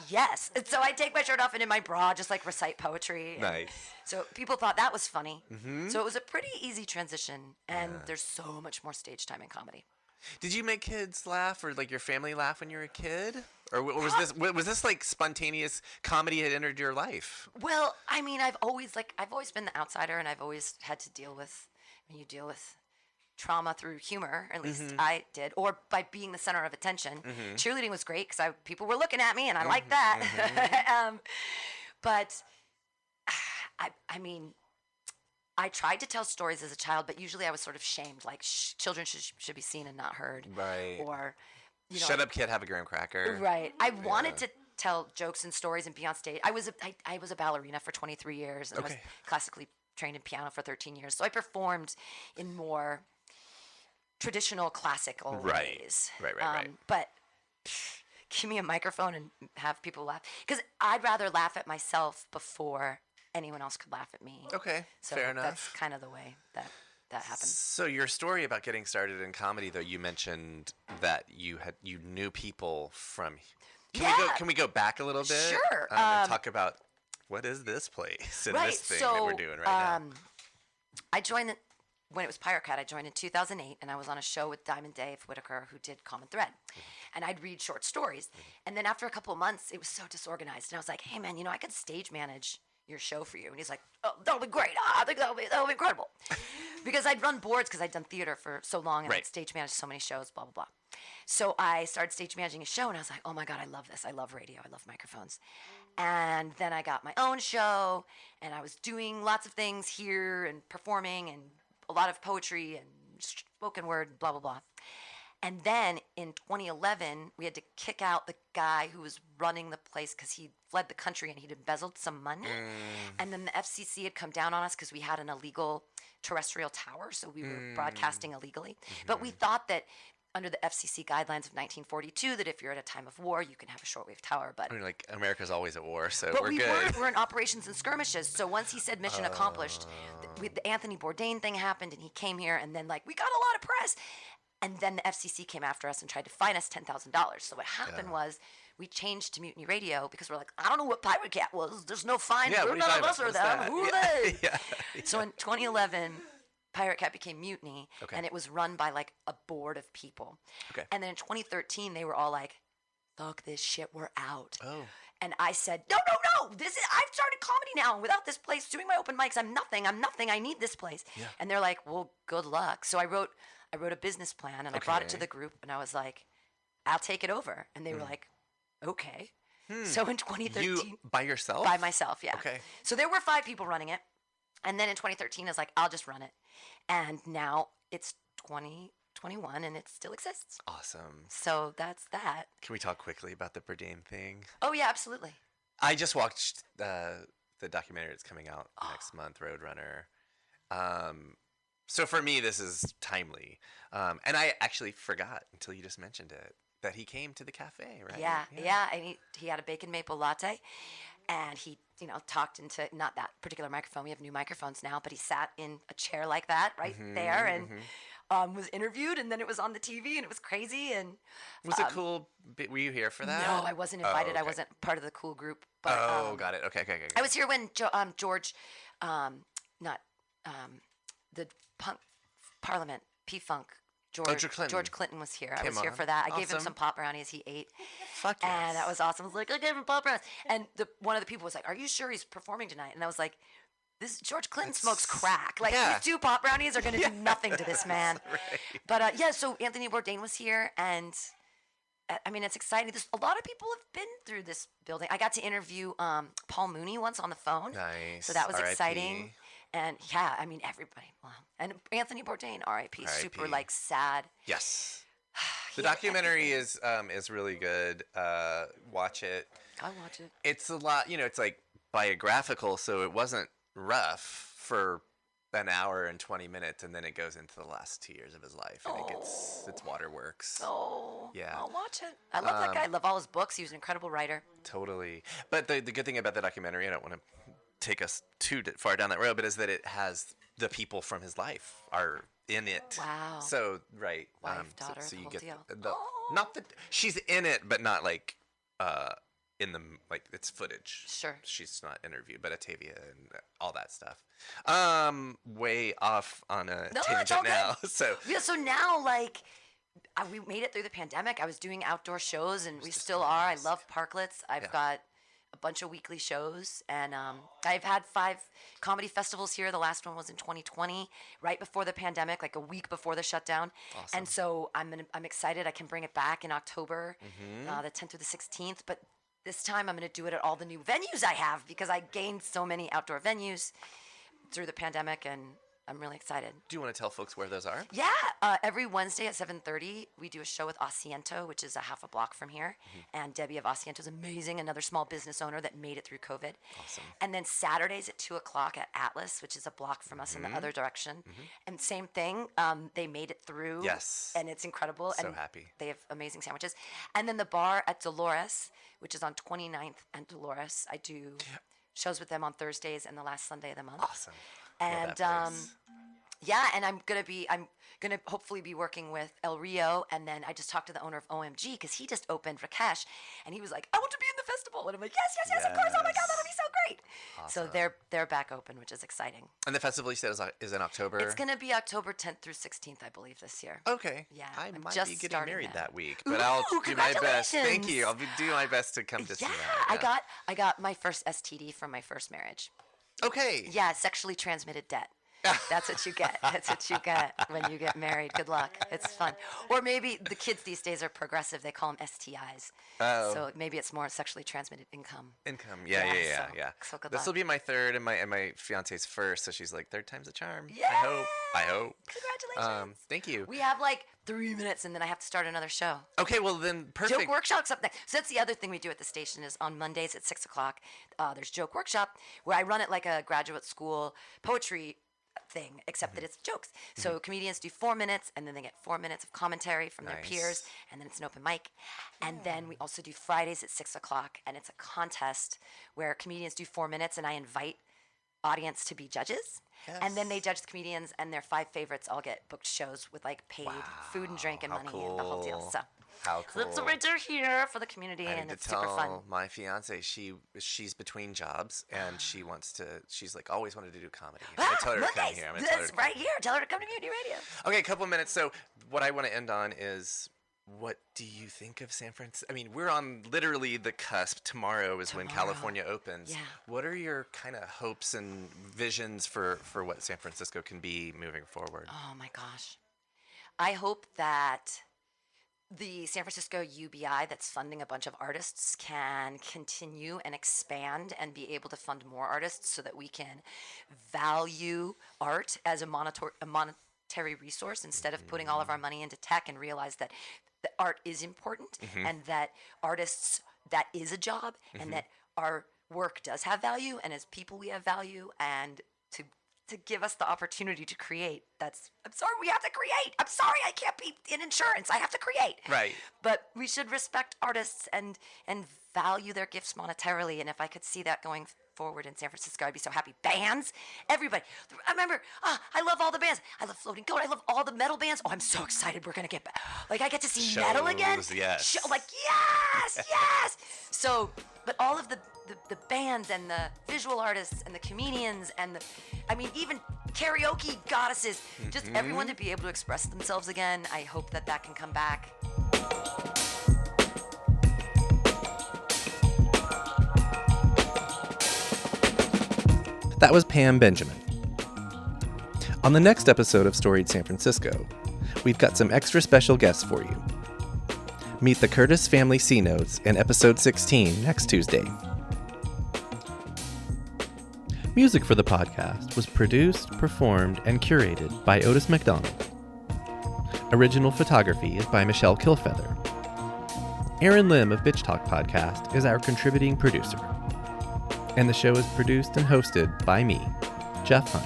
Speaker 1: yes. And so I take my shirt off and in my bra, just like recite poetry.
Speaker 2: Nice.
Speaker 1: So people thought that was funny. Mm-hmm. So it was a pretty easy transition. And there's so much more stage time in comedy.
Speaker 2: Did you make kids laugh or like your family laugh when you were a kid? Or was this like spontaneous comedy had entered your life?
Speaker 1: Well, I mean, I've always been the outsider, and I've always had to deal with, you deal with trauma through humor, at least I did, or by being the center of attention. Mm-hmm. Cheerleading was great because people were looking at me, and I liked that. Mm-hmm. But I mean, I tried to tell stories as a child, but usually I was sort of shamed, like children should be seen and not heard.
Speaker 2: Right.
Speaker 1: Or,
Speaker 2: shut up, kid, have a graham cracker.
Speaker 1: Right. I wanted to tell jokes and stories and be on stage. I was a ballerina for 23 years, and I was classically trained in piano for 13 years. So I performed in more traditional classical ways. Right. But give me a microphone and have people laugh. Because I'd rather laugh at myself before anyone else could laugh at me.
Speaker 2: Okay,
Speaker 1: so
Speaker 2: fair enough.
Speaker 1: That's kind of the way that happened.
Speaker 2: So your story about getting started in comedy, though, you mentioned that you knew people from. Can we go back a little bit?
Speaker 1: Sure.
Speaker 2: And talk about what is this place and this thing that we're doing right now.
Speaker 1: I joined when it was Pirate Cat. I joined in 2008, and I was on a show with Diamond Dave Whitaker, who did Common Thread. And I'd read short stories. And then after a couple of months, it was so disorganized. And I was like, hey, man, I could stage manage your show for you. And he's like, oh, that'll be great. I think that'll be incredible. Because I'd run boards because I'd done theater for so long, and I'd stage managed so many shows, blah, blah, blah. So I started stage managing a show, and I was like, oh my God, I love this. I love radio. I love microphones. And then I got my own show, and I was doing lots of things here and performing and a lot of poetry and spoken word, blah, blah, blah. And then in 2011, we had to kick out the guy who was running the place because he fled the country and he'd embezzled some money. And then the FCC had come down on us because we had an illegal terrestrial tower, so we were broadcasting illegally. But we thought that under the FCC guidelines of 1942, that if you're at a time of war, you can have a shortwave tower. But
Speaker 2: I mean, like, America's always at war, so
Speaker 1: but
Speaker 2: we're
Speaker 1: we
Speaker 2: good.
Speaker 1: We're in operations and skirmishes. So once he said mission accomplished, the Anthony Bourdain thing happened, and he came here, and then we got a lot of press. And then the FCC came after us and tried to fine us $10,000. So what happened was we changed to Mutiny Radio because we're like, I don't know what Pirate Cat was. There's no fine.
Speaker 2: Yeah,
Speaker 1: None of us are them. Who are they?
Speaker 2: Yeah.
Speaker 1: So in 2011, Pirate Cat became Mutiny, and it was run by a board of people.
Speaker 2: Okay.
Speaker 1: And then in 2013, they were all like, fuck this shit, we're out.
Speaker 2: Oh.
Speaker 1: And I said, no. I've started comedy now. And without this place, doing my open mics, I'm nothing. I need this place. Yeah. And they're like, well, good luck. So I wrote a business plan, and I brought it to the group, and I was like, I'll take it over. And they were like, okay. So in 2013.
Speaker 2: You by yourself?
Speaker 1: By myself, yeah.
Speaker 2: Okay.
Speaker 1: So there were 5 people running it. And then in 2013, I was like, I'll just run it. And now it's 2021, and it still exists.
Speaker 2: Awesome.
Speaker 1: So that's that.
Speaker 2: Can we talk quickly about the Bourdain thing?
Speaker 1: Oh, yeah, absolutely.
Speaker 2: I just watched the documentary that's coming out next month, Roadrunner. So for me, this is timely. And I actually forgot until you just mentioned it that he came to the cafe, right?
Speaker 1: Yeah. And he had a bacon maple latte, and he talked into not that particular microphone. We have new microphones now, but he sat in a chair like that there and was interviewed, and then it was on the TV, and it was crazy. And
Speaker 2: was it cool? Were you here for that?
Speaker 1: No, I wasn't invited. I wasn't part of the cool group. But,
Speaker 2: got it. Okay.
Speaker 1: I was here when George, the punk parliament, P-Funk, George Clinton was here. I was here for that. I gave him some pop brownies he ate.
Speaker 2: Fuck yes.
Speaker 1: And that was awesome. I was like, I gave him pop brownies. And one of the people was like, are you sure he's performing tonight? And I was like, George Clinton smokes crack. These 2 pop brownies are going to do nothing to this man.
Speaker 2: Right.
Speaker 1: But so Anthony Bourdain was here, and I mean, it's exciting. A lot of people have been through this building. I got to interview Paul Mooney once on the phone.
Speaker 2: Nice.
Speaker 1: So that was
Speaker 2: R.I.P.
Speaker 1: exciting. And yeah, I mean, everybody. Wow. And Anthony Bourdain, R.I.P. Super like sad.
Speaker 2: Yes. The documentary is really good. Watch it.
Speaker 1: I watch it.
Speaker 2: It's a lot, it's like biographical, so it wasn't rough for an hour and 20 minutes, and then it goes into the last 2 years of his life, and it's waterworks.
Speaker 1: Oh,
Speaker 2: yeah.
Speaker 1: I'll watch it. I love that guy. I love all his books. He was an incredible writer.
Speaker 2: Totally. But the good thing about the documentary, I don't want to take us too far down that road, but is that it has the people from his life are in it.
Speaker 1: Wow.
Speaker 2: So right.
Speaker 1: Wife, daughter,
Speaker 2: so you
Speaker 1: whole
Speaker 2: get
Speaker 1: deal.
Speaker 2: not that she's in it, but not like in the it's footage.
Speaker 1: Sure.
Speaker 2: She's not interviewed, but Atavia and all that stuff. Way off on a tangent now. So
Speaker 1: now we made it through the pandemic. I was doing outdoor shows, and we still are. I love parklets. I've got a bunch of weekly shows, and I've had 5 comedy festivals here. The last one was in 2020, right before the pandemic, like a week before the shutdown.
Speaker 2: Awesome.
Speaker 1: And so I'm excited. I can bring it back in October, the 10th through the 16th. But this time I'm going to do it at all the new venues I have, because I gained so many outdoor venues through the pandemic, and I'm really excited.
Speaker 2: Do you want to tell folks where those are?
Speaker 1: Yeah. Every Wednesday at 7:30, we do a show with Asiento, which is a half a block from here. And Debbie of Asiento is amazing, another small business owner that made it through COVID.
Speaker 2: Awesome.
Speaker 1: And then Saturdays at 2 o'clock at Atlas, which is a block from us in the other direction. And same thing, they made it through.
Speaker 2: Yes.
Speaker 1: And it's incredible.
Speaker 2: So
Speaker 1: and
Speaker 2: happy.
Speaker 1: They have amazing sandwiches. And then the bar at Dolores, which is on 29th and Dolores, I do shows with them on Thursdays and the last Sunday of the month.
Speaker 2: Awesome.
Speaker 1: And and I'm gonna hopefully be working with El Rio, and then I just talked to the owner of OMG, because he just opened Rakesh, and he was like, I want to be in the festival, and I'm like, yes, of course, oh my god, that'll be so great. Awesome. So they're back open, which is exciting.
Speaker 2: And the festival you said is in October?
Speaker 1: It's gonna be October 10th through 16th, I believe, this year.
Speaker 2: Okay.
Speaker 1: Yeah,
Speaker 2: I
Speaker 1: I'm
Speaker 2: might
Speaker 1: just
Speaker 2: be getting married
Speaker 1: now.
Speaker 2: that week, but I'll do my best. Thank you. I'll do my best to come to see that.
Speaker 1: Yeah, I got my first STD from my first marriage.
Speaker 2: Okay.
Speaker 1: Yeah, sexually transmitted debt. That's what you get. That's what you get when you get married. Good luck. It's fun. Or maybe the kids these days are progressive. They call them STIs. Oh. So maybe it's more sexually transmitted income.
Speaker 2: Yeah.
Speaker 1: So good luck.
Speaker 2: This will be my third and my fiance's first. So she's like, 3rd time's a charm.
Speaker 1: Yeah.
Speaker 2: I hope.
Speaker 1: Congratulations.
Speaker 2: Thank you.
Speaker 1: We have 3 minutes, and then I have to start another show.
Speaker 2: Okay, well then, perfect.
Speaker 1: Joke Workshop's up next. So that's the other thing we do at the station is on Mondays at 6 o'clock, there's Joke Workshop, where I run it like a graduate school poetry thing, except that it's jokes. So comedians do 4 minutes, and then they get 4 minutes of commentary from their peers, and then it's an open mic. And then we also do Fridays at 6 o'clock, and it's a contest where comedians do 4 minutes, and I invite audience to be judges. Yes. And then they judge the comedians, and their 5 favorites all get booked shows with paid food and drink and money and the whole deal. So
Speaker 2: how cool.
Speaker 1: That's what we're here for the community, and it's super fun.
Speaker 2: My fiance, she's between jobs, and she's always wanted to do comedy. I told her to come here.
Speaker 1: That's right here. Tell her to come to Mutiny Radio.
Speaker 2: Okay, a couple of minutes. So what I want to end on is, what do you think of San Francisco? I mean, we're on literally the cusp. Tomorrow is when California opens. Yeah. What are your kind of hopes and visions for what San Francisco can be moving forward?
Speaker 1: Oh, my gosh. I hope that the San Francisco UBI that's funding a bunch of artists can continue and expand and be able to fund more artists so that we can value art as a monetary resource instead of putting all of our money into tech, and realize that the art is important and that artists, that is a job, and that our work does have value, and as people we have value, and to give us the opportunity to create. I'm sorry, we have to create. I'm sorry, I can't be in insurance. I have to create.
Speaker 2: Right.
Speaker 1: But we should respect artists and value their gifts monetarily. And if I could see that going forward in San Francisco, I'd be so happy. Bands, everybody. I remember, I love all the bands. I love Floating Goat. I love all the metal bands. Oh, I'm so excited. We're going to get back. I get to see
Speaker 2: shows,
Speaker 1: metal again.
Speaker 2: Yes.
Speaker 1: Yes. So, but all of the bands and the visual artists and the comedians and even karaoke goddesses, just everyone to be able to express themselves again. I hope that can come back.
Speaker 2: That was Pam Benjamin. On the next episode of Storied San Francisco, we've got some extra special guests for you. Meet the Curtis family C Notes in episode 16 next Tuesday. Music for the podcast was produced, performed, and curated by Otis McDonald. Original photography is by Michelle Kilfeather. Aaron Lim of Bitch Talk Podcast is our contributing producer. And the show is produced and hosted by me, Jeff Hunt.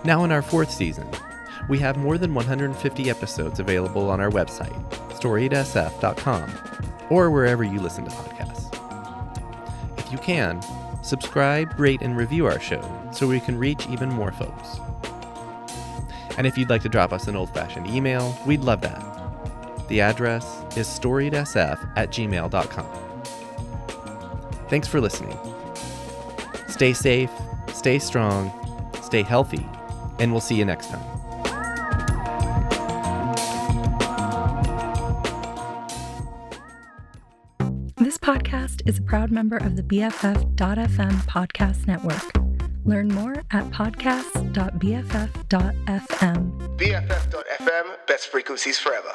Speaker 2: Now in our 4th season, we have more than 150 episodes available on our website, storiedsf.com, or wherever you listen to podcasts. If you can, subscribe, rate, and review our show so we can reach even more folks. And if you'd like to drop us an old-fashioned email, we'd love that. The address is storiedsf@gmail.com. Thanks for listening. Stay safe, stay strong, stay healthy, and we'll see you next time.
Speaker 3: This podcast is a proud member of the BFF.FM podcast network. Learn more at podcasts.bff.fm.
Speaker 4: BFF.FM, best frequencies forever.